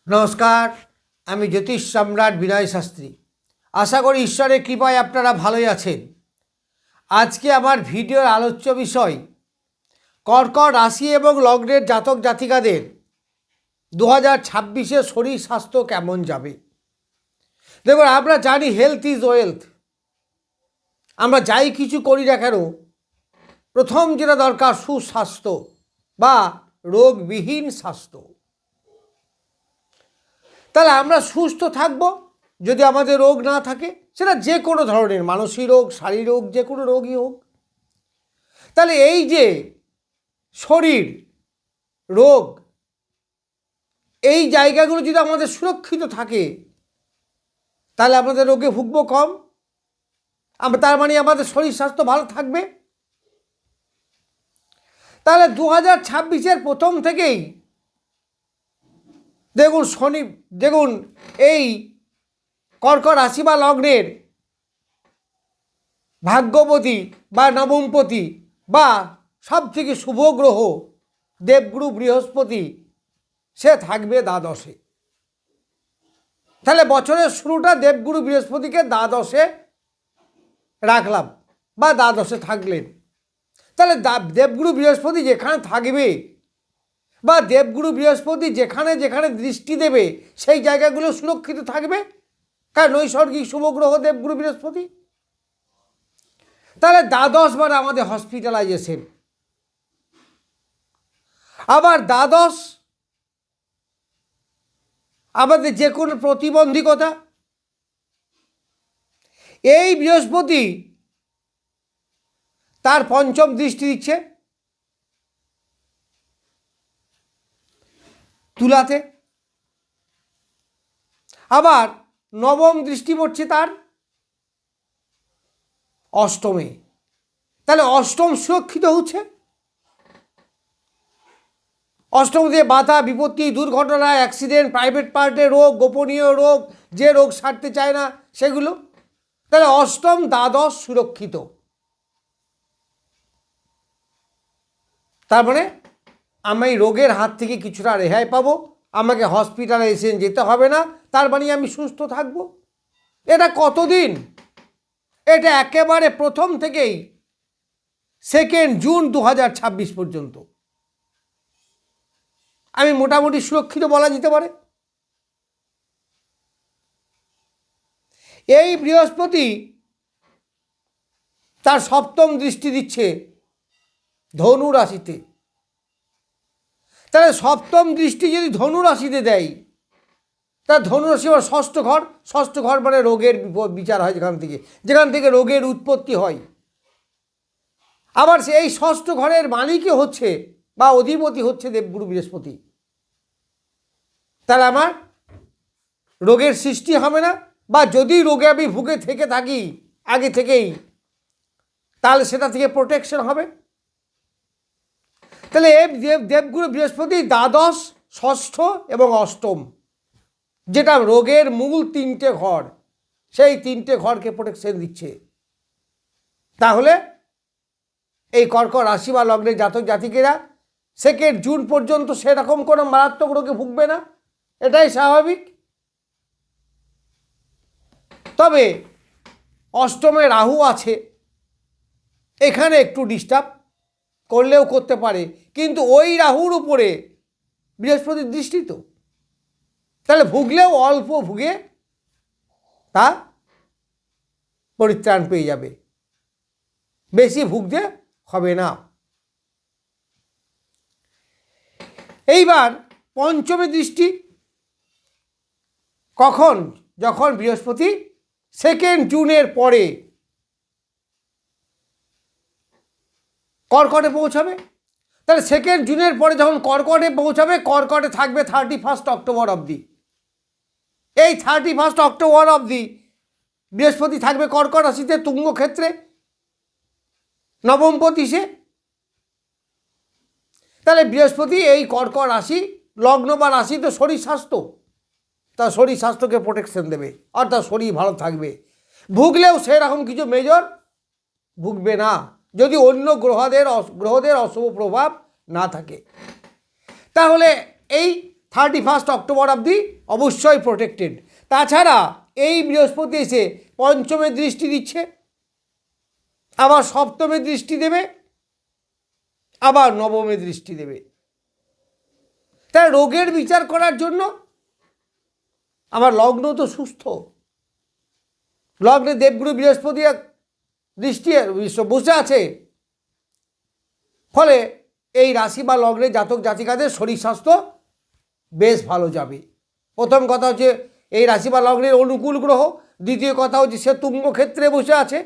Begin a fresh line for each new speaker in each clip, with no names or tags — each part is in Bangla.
নমস্কার, আমি জ্যোতিষ সম্রাট বিনয় শাস্ত্রী। আশা করি ঈশ্বরের কৃপায় আপনারা ভালোই আছেন। আজকে আমার ভিডিওর আলোচ্য বিষয় কর্কট রাশি এবং লগ্নের জাতক জাতিকাদের 2026-এ শরীর স্বাস্থ্য কেমন যাবে। দেখুন, আমরা জানি হেলথ ইজ ওয়েলথ। আমরা যাই কিছু করি না কেন, প্রথম যেটা দরকার সুস্বাস্থ্য বা রোগবিহীন স্বাস্থ্য। তাহলে আমরা সুস্থ থাকব যদি আমাদের রোগ না থাকে, সেটা যে কোনো ধরনের মানসিক রোগ, শারীরিক রোগ, যে কোনো রোগই হোক। তাহলে এই যে শরীর, রোগ, এই জায়গাগুলো যদি আমাদের সুরক্ষিত থাকে, তাহলে আমাদের রোগে ভুগবো কম। তার মানে আমাদের শরীর স্বাস্থ্য ভালো থাকবে। তাহলে 2026-এর প্রথম থেকেই দেখুন এই কর্কট রাশি বা লগ্নের ভাগ্যপতি বা নবমপতি বা সবথেকে শুভ গ্রহ দেবগুরু বৃহস্পতি, সে থাকবে দ্বাদশে। তাহলে বছরের শুরুটা দেবগুরু বৃহস্পতিকে দ্বাদশে রাখলাম বা দ্বাদশে থাকলেন। তাহলে দেবগুরু বৃহস্পতি যেখানে থাকবে বা দেবগুরু বৃহস্পতি যেখানে যেখানে দৃষ্টি দেবে, সেই জায়গাগুলো সুরক্ষিত থাকবে, কারণ নৈসর্গিক শুভগ্রহ দেবগুরু বৃহস্পতি। তাহলে দ্বাদশ মানে আমাদের হসপিটালাইজেশন। আবার দ্বাদশ আমাদের যে কোনো প্রতিবন্ধকতা। এই বৃহস্পতি তার পঞ্চম দৃষ্টি দিচ্ছে তুলাতে, আবার নবম দৃষ্টি পড়ছে তার অষ্টমে। তাহলে অষ্টম সুরক্ষিত হচ্ছে। অষ্টম দিয়ে বাধা, বিপত্তি, দুর্ঘটনা, অ্যাক্সিডেন্ট, প্রাইভেট পার্টে রোগ, গোপনীয় রোগ, যে রোগ সারতে চায় না সেগুলো। তাহলে অষ্টম দ্বাদশ সুরক্ষিত। তার মানে আমি রোগের হাত থেকে কিছুটা রেহাই পাবো, আমাকে হসপিটালাইজেশন যেতে হবে না, তার মানে আমি সুস্থ থাকবো। এটা কতদিন? এটা একেবারে প্রথম থেকেই 2 জুন 2026 পর্যন্ত আমি মোটামুটি সুরক্ষিত বলা যেতে পারে। এই বৃহস্পতি তার সপ্তম দৃষ্টি দিচ্ছে ধনু রাশিতে। তাহলে সপ্তম দৃষ্টি যদি ধনু রাশিতে দেয়, তার ধনুরাশি আবার ষষ্ঠ ঘর মানে রোগের বিচার হয়, যেখান থেকে রোগের উৎপত্তি হয়। আবার এই ষষ্ঠ ঘরের মালিকই হচ্ছে বা অধিপতি হচ্ছে দেবগুরু বৃহস্পতি। তাহলে আমার রোগের সৃষ্টি হবে না, বা যদি রোগে আমি ভুগে থেকে থাকি আগে থেকেই, তাহলে সেটা থেকে প্রোটেকশন হবে। তাহলে দেবগুরু বৃহস্পতি দ্বাদশ, ষষ্ঠ এবং অষ্টম, যেটা রোগের মূল 3টে ঘর, সেই 3টে ঘরকে প্রোটেকশন দিচ্ছে। তাহলে এই কর্কট রাশি বা লগ্নের জাতক জাতিকেরা 2 জুন পর্যন্ত সেরকম কোনো মারাত্মক রোগে ভুগবে না, এটাই স্বাভাবিক। তবে অষ্টমে রাহু আছে, এখানে একটু ডিস্টার্ব করলেও করতে পারে, কিন্তু ওই রাহুর উপরে বৃহস্পতির দৃষ্টি তো, তাহলে ভুগলেও অল্প ভুগে তা পরিত্রাণ পেয়ে যাবে, বেশি ভুগতে হবে না। এইবার পঞ্চমে দৃষ্টি কখন? যখন বৃহস্পতি 2 জুনের পরে কর্কটে পৌঁছাবে। তাহলে 2 জুনের পরে যখন কর্কটে পৌঁছাবে, কর্কটে থাকবে 31 অক্টোবর অবধি। এই 31 অক্টোবর অবধি বৃহস্পতি থাকবে কর্কট রাশিতে, তুঙ্গ ক্ষেত্রে, নবমপতি সে। তাহলে বৃহস্পতি এই কর্কট রাশি লগ্ন বা রাশি তো শরীর স্বাস্থ্য, তার শরীর স্বাস্থ্যকে প্রোটেকশন দেবে, অর্থাৎ শরীর ভালো থাকবে। ভুগলেও সেরকম কিছু মেজর ভুগবে না, যদি অন্য গ্রহদের অশুভ প্রভাব না থাকে। তাহলে এই 31 অক্টোবর অবধি অবশ্যই প্রোটেক্টেড। তাছাড়া এই বৃহস্পতি এসে পঞ্চমে দৃষ্টি দিচ্ছে, আবার সপ্তমে দৃষ্টি দেবে, আবার নবমে দৃষ্টি দেবে। তাই রোগের বিচার করার জন্য আমার লগ্ন তো সুস্থ, লগ্নে দেবগুরু বৃহস্পতি দৃষ্টি বসে আছে, ফলে এই রাশি বা লগ্নে জাতক জাতিকাদের শরীর স্বাস্থ্য বেশ ভালো যাবে। প্রথম কথা হচ্ছে এই রাশি বা লগ্নের অনুকূল গ্রহ, দ্বিতীয় কথা হচ্ছে সে তুঙ্গ ক্ষেত্রে বসে আছে।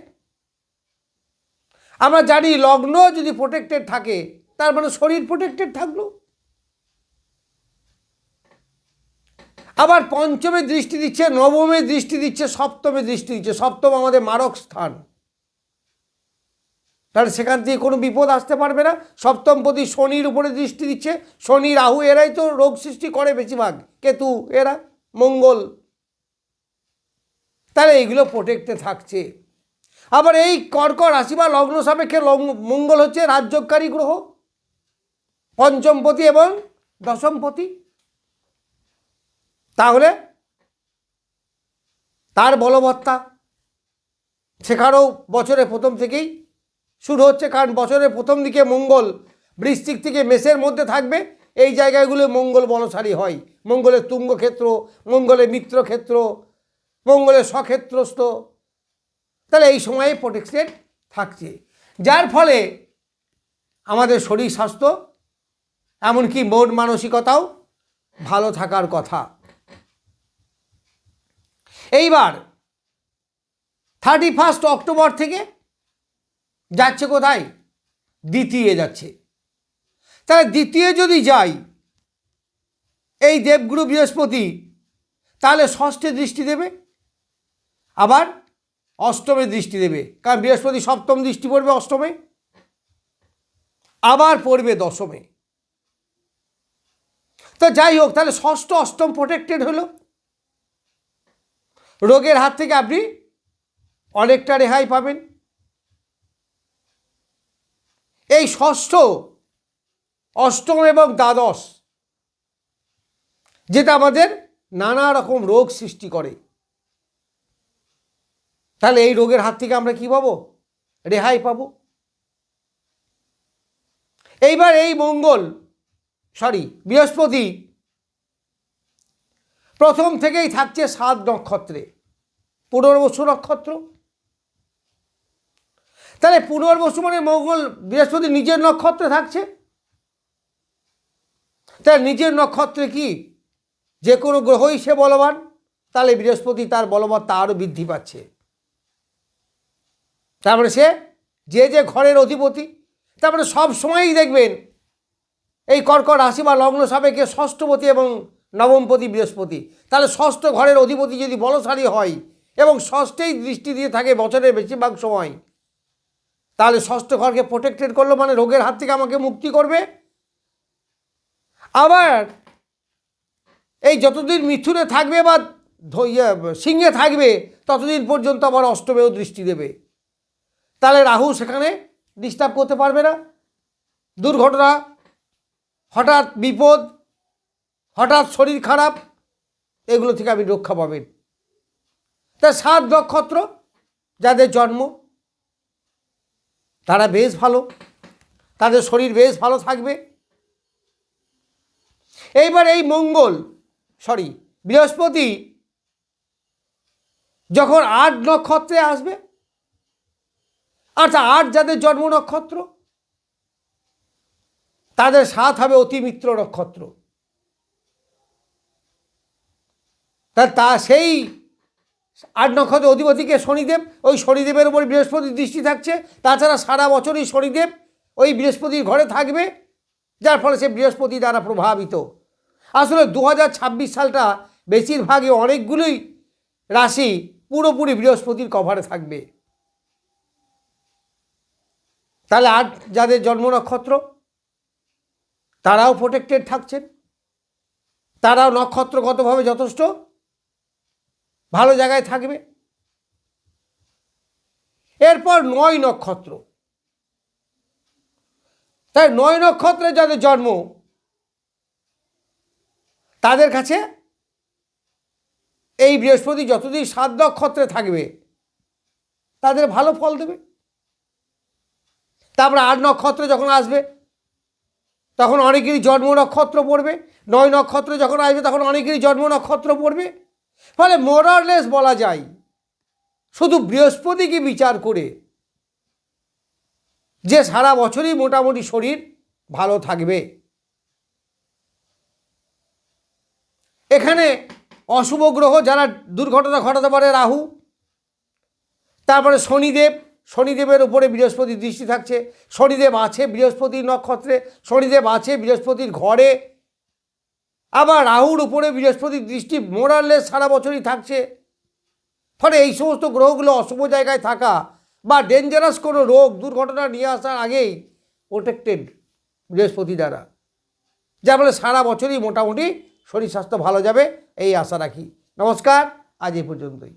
আমরা জানি লগ্ন যদি প্রোটেক্টেড থাকে তার মানে শরীর প্রোটেক্টেড থাকলো। আবার পঞ্চমে দৃষ্টি দিচ্ছে, নবমে দৃষ্টি দিচ্ছে, সপ্তমে দৃষ্টি দিচ্ছে। সপ্তম আমাদের মারক স্থান, তাহলে সেখান থেকে কোনো বিপদ আসতে পারবে না। সপ্তমপতি শনির উপরে দৃষ্টি দিচ্ছে, শনি রাহু এরাই তো রোগ সৃষ্টি করে বেশিরভাগ, কেতু এরা, মঙ্গল, তাহলে এইগুলো প্রোটেক্টে থাকছে। আবার এই কর্কট রাশি বা লগ্ন সাপেক্ষে মঙ্গল হচ্ছে রাজ্যকারী গ্রহ, পঞ্চমপতি এবং দশমপতি। তাহলে তার বলবত্তা সেখানেও বছরের প্রথম থেকেই শুরু হচ্ছে, কারণ বছরের প্রথম দিকে মঙ্গল বৃশ্চিক থেকে মেষের মধ্যে থাকবে। এই জায়গাগুলো মঙ্গল বলশালী হয়, মঙ্গলের তুঙ্গক্ষেত্র, মঙ্গলের মিত্রক্ষেত্র, মঙ্গলের স্বক্ষেত্রস্থ, তাহলে এই সময়ে প্রোটেক্টেড থাকছে, যার ফলে আমাদের শরীর স্বাস্থ্য এমনকি মন মানসিকতাও ভালো থাকার কথা। এইবার 31 অক্টোবর থেকে যাচ্ছে কোথায়? দ্বিতীয় যাচ্ছে। তাহলে দ্বিতীয় যদি যাই এই দেবগুরু বৃহস্পতি, তাহলে ষষ্ঠে দৃষ্টি দেবে, আবার অষ্টমে দৃষ্টি দেবে, কারণ বৃহস্পতি সপ্তম দৃষ্টি পড়বে অষ্টমে, আবার পড়বে দশমে। তো যাই হোক, তাহলে ষষ্ঠ অষ্টম প্রোটেক্টেড হলো, রোগের হাত থেকে আপনি অনেকটা রেহাই পাবেন। এই ষষ্ঠ, অষ্টম এবং দ্বাদশ যেটা আমাদের নানা রকম রোগ সৃষ্টি করে, তাহলে এই রোগের হাত থেকে আমরা কি পাবো? রেহাই পাবো। এইবার এই বৃহস্পতি প্রথম থেকেই থাকছে 7 নক্ষত্রে, পুনর্বসু নক্ষত্র। তাহলে পুনর্বসু মানে বৃহস্পতি নিজের নক্ষত্রে থাকছে, তার নিজের নক্ষত্রে কি যে কোনো গ্রহই সে বলবান, তাহলে বৃহস্পতি তার বলবত্তা আরও বৃদ্ধি পাচ্ছে। তারপরে সে যে ঘরের অধিপতি, তারপরে সব সময়ই দেখবেন এই কর্কট রাশি বা লগ্ন সাপেক্ষে ষষ্ঠপতি এবং নবমপতি বৃহস্পতি, তাহলে ষষ্ঠ ঘরের অধিপতি যদি বলশালী হয় এবং ষষ্ঠেই দৃষ্টি দিয়ে থাকে বছরের বেশিরভাগ সময়, তাহলে ষষ্ঠ ঘরকে প্রোটেক্টেড করলো, মানে রোগের হাত থেকে আমাকে মুক্তি করবে। আবার এই যতদিন মিথুনে থাকবে বা সিংহে থাকবে ততদিন পর্যন্ত আবার অষ্টমেও দৃষ্টি দেবে, তাহলে রাহু সেখানে ডিস্টার্ব করতে পারবে না। দুর্ঘটনা, হঠাৎ বিপদ, হঠাৎ শরীর খারাপ, এগুলো থেকে আপনি রক্ষা পাবেন। তাই 7 নক্ষত্র যাদের জন্ম তারা বেশ ভালো, তাদের শরীর বেশ ভালো থাকবে। এইবার এই বৃহস্পতি যখন 8 নক্ষত্রে আসবে, আচ্ছা 8 যাদের জন্ম নক্ষত্র তাদের 7 হবে অতিমিত্র নক্ষত্র। তা সেই 8 নক্ষত্রের অধিপতিকে শনিদেব, ওই শনিদেবের উপর বৃহস্পতির দৃষ্টি থাকছে। তাছাড়া সারা বছরই শনিদেব ওই বৃহস্পতির ঘরে থাকবে, যার ফলে সে বৃহস্পতি দ্বারা প্রভাবিত। আসলে 2026 সালটা বেশিরভাগই অনেকগুলোই রাশি পুরোপুরি বৃহস্পতির কভারে থাকবে। তাহলে 8 যাদের জন্ম নক্ষত্র তারাও প্রোটেক্টেড থাকছেন, তারাও নক্ষত্রগতভাবে যথেষ্ট ভালো জায়গায় থাকবে। এরপর 9 নক্ষত্র, তাই 9 নক্ষত্রে যাদের জন্ম তাদের কাছে এই বৃহস্পতি যতদিন 7 নক্ষত্রে থাকবে তাদের ভালো ফল দেবে। তারপরে 8 নক্ষত্রে যখন আসবে তখন অনেকেরই জন্ম নক্ষত্র পড়বে, 9 নক্ষত্রে যখন আসবে তখন অনেকেরই জন্ম নক্ষত্র পড়বে। ফলে মোরারলেস বলা যায় শুধু বৃহস্পতিকে বিচার করে যে সারা বছরই মোটামুটি শরীর ভালো থাকবে। এখানে অশুভ গ্রহ যারা দুর্ঘটনা ঘটাতে পারে রাহু, তারপরে শনিদেবের উপরে বৃহস্পতির দৃষ্টি থাকছে, শনিদেব আছে বৃহস্পতির নক্ষত্রে, শনিদেব আছে বৃহস্পতির ঘরে, আবার রাহুর উপরে বৃহস্পতির দৃষ্টি মোরারলেস সারা বছরই থাকছে। ফলে এই সমস্ত গ্রহগুলো অশুভ জায়গায় থাকা বা ডেঞ্জারাস কোনো রোগ দুর্ঘটনা নিয়ে আসার আগেই প্রোটেক্টেড বৃহস্পতি দ্বারা, যার ফলে সারা বছরই মোটামুটি শরীর স্বাস্থ্য ভালো যাবে এই আশা রাখি। নমস্কার, আজ এই পর্যন্তই।